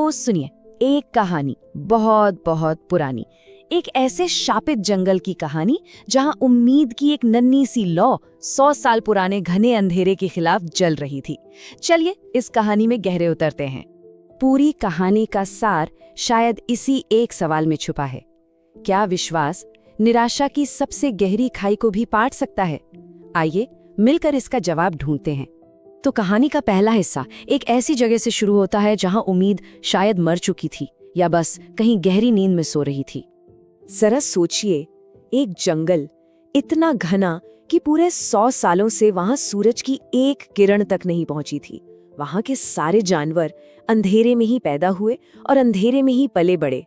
तो सुनिए, एक कहानी बहुत बहुत पुरानी, एक ऐसे शापित जंगल की कहानी जहां उम्मीद की एक नन्ही सी लौ 100 साल पुराने घने अंधेरे के खिलाफ जल रही थी। चलिए इस कहानी में गहरे उतरते हैं। पूरी कहानी का सार शायद इसी एक सवाल में छुपा है। क्या विश्वास निराशा की सबसे गहरी खाई को भी पाट सकता है? आइए मिलकर इसका जवाब ढूंढते हैं। तो कहानी का पहला हिस्सा एक ऐसी जगह से शुरू होता है जहां उम्मीद शायद मर चुकी थी या बस कहीं गहरी नींद में सो रही थी। जरा सोचिए, एक जंगल इतना घना कि पूरे 100 सालों से वहां सूरज की एक किरण तक नहीं पहुंची थी। वहां के सारे जानवर अंधेरे में ही पैदा हुए और अंधेरे में ही पले बड़े।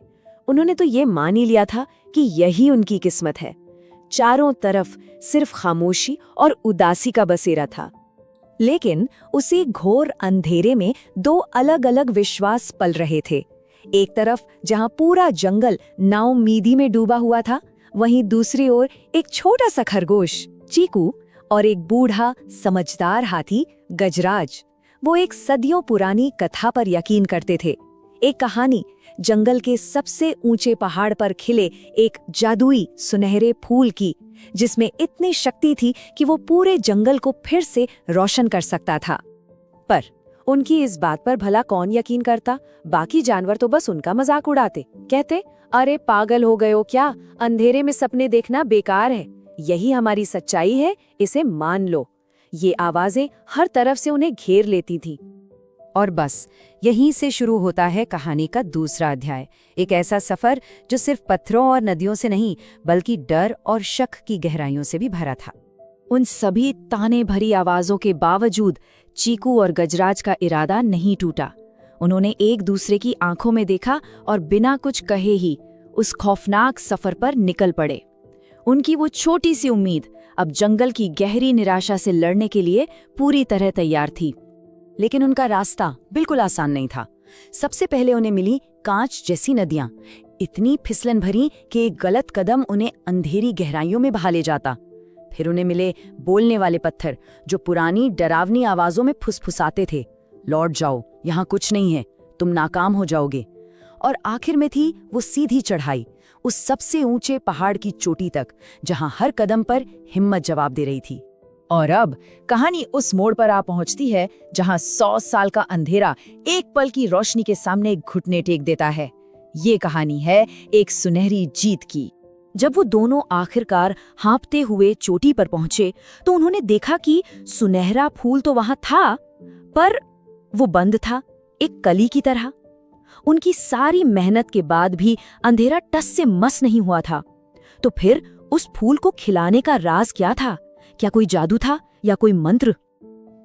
उन्होंने तो ये मान ही लिया था कि यही उनकी किस्मत है। चारों तरफ सिर्फ खामोशी और उदासी का बसेरा था। लेकिन उसी घोर अंधेरे में दो अलग अलग विश्वास पल रहे थे। एक तरफ जहां पूरा जंगल नाउम्मीदी में डूबा हुआ था, वहीं दूसरी ओर एक छोटा सा खरगोश चीकू और एक बूढ़ा समझदार हाथी गजराज। वो एक सदियों पुरानी कथा पर यकीन करते थे। एक कहानी जंगल के सबसे ऊंचे पहाड़ पर खिले एक जादुई सुनहरे फूल की, जिसमें इतनी शक्ति थी कि वो पूरे जंगल को फिर से रोशन कर सकता था। पर उनकी इस बात पर भला कौन यकीन करता? बाकी जानवर तो बस उनका मजाक उड़ाते, कहते अरे पागल हो गए हो क्या, अंधेरे में सपने देखना बेकार है, यही हमारी सच्चाई है, इसे मान लो। ये आवाजें हर तरफ से उन्हें घेर लेती थी। और बस यहीं से शुरू होता है कहानी का दूसरा अध्याय। एक ऐसा सफर जो सिर्फ पत्थरों और नदियों से नहीं बल्कि डर और शक की गहराइयों से भी भरा था। उन सभी ताने भरी आवाजों के बावजूद चीकू और गजराज का इरादा नहीं टूटा। उन्होंने एक दूसरे की आंखों में देखा और बिना कुछ कहे ही उस खौफनाक सफर पर निकल पड़े। उनकी वो छोटी सी उम्मीद अब जंगल की गहरी निराशा से लड़ने के लिए पूरी तरह तैयार थी। लेकिन उनका रास्ता बिल्कुल आसान नहीं था। सबसे पहले उन्हें मिली कांच जैसी नदियां, इतनी फिसलन भरी कि एक गलत कदम उन्हें अंधेरी गहराइयों में बहा ले जाता। फिर उन्हें मिले बोलने वाले पत्थर जो पुरानी डरावनी आवाजों में फुसफुसाते थे, लौट जाओ, यहाँ कुछ नहीं है, तुम नाकाम हो जाओगे। और आखिर में थी वो सीधी चढ़ाई, उस सबसे ऊंचे पहाड़ की चोटी तक, जहां हर कदम पर हिम्मत जवाब दे रही थी। और अब कहानी उस मोड़ पर आ पहुंचती है जहां 100 साल का अंधेरा एक पल की रोशनी के सामने घुटने टेक देता है। ये कहानी है एक सुनहरी जीत की। जब वो दोनों आखिरकार हाँफते हुए चोटी पर पहुंचे तो उन्होंने देखा कि सुनहरा फूल तो वहां था, पर वो बंद था, एक कली की तरह। उनकी सारी मेहनत के बाद भी अंधेरा टस से मस नहीं हुआ था। तो फिर उस फूल को खिलाने का राज क्या था? क्या कोई जादू था या कोई मंत्र?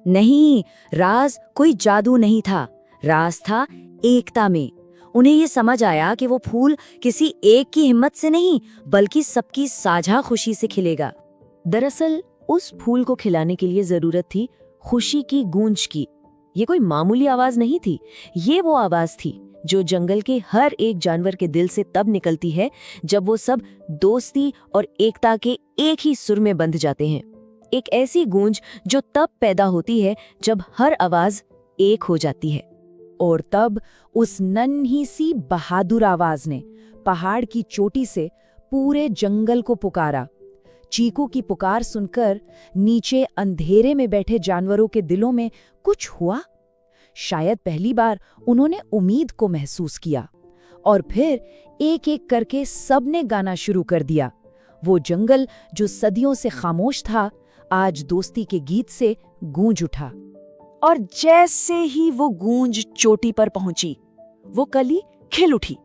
नहीं, राज कोई जादू नहीं था, राज था एकता में। उन्हें ये समझ आया कि वो फूल किसी एक की हिम्मत से नहीं बल्कि सबकी साझा खुशी से खिलेगा। दरअसल उस फूल को खिलाने के लिए जरूरत थी खुशी की गूंज की। ये कोई मामूली आवाज नहीं थी, ये वो आवाज थी जो जंगल के हर एक जानवर के दिल से तब निकलती है जब वो सब दोस्ती और एकता के एक ही सुर में बंध जाते हैं। एक ऐसी गूंज जो तब पैदा होती है जब हर आवाज एक हो जाती है। और तब उस नन्ही सी बहादुर आवाज ने पहाड़ की चोटी से पूरे जंगल को पुकारा। चीकू की पुकार सुनकर नीचे अंधेरे में बैठे जानवरों के दिलों में कुछ हुआ। शायद पहली बार उन्होंने उम्मीद को महसूस किया। और फिर एक एक करके सबने गाना शुरू कर दिया। वो जंगल जो सदियों से खामोश था आज दोस्ती के गीत से गूंज उठा। और जैसे ही वो गूंज चोटी पर पहुंची, वो कली खिल उठी।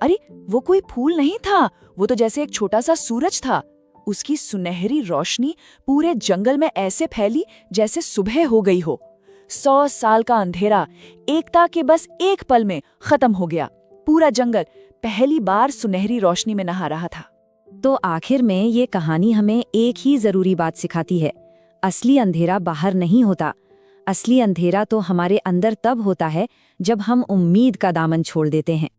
अरे वो कोई फूल नहीं था, वो तो जैसे एक छोटा सा सूरज था। उसकी सुनहरी रोशनी पूरे जंगल में ऐसे फैली जैसे सुबह हो गई हो। 100 साल का अंधेरा एकता के बस एक पल में खत्म हो गया। पूरा जंगल पहली बार सुनहरी रोशनी में नहा रहा था। तो आखिर में ये कहानी हमें एक ही जरूरी बात सिखाती है, असली अंधेरा बाहर नहीं होता। असली अंधेरा तो हमारे अंदर तब होता है जब हम उम्मीद का दामन छोड़ देते हैं।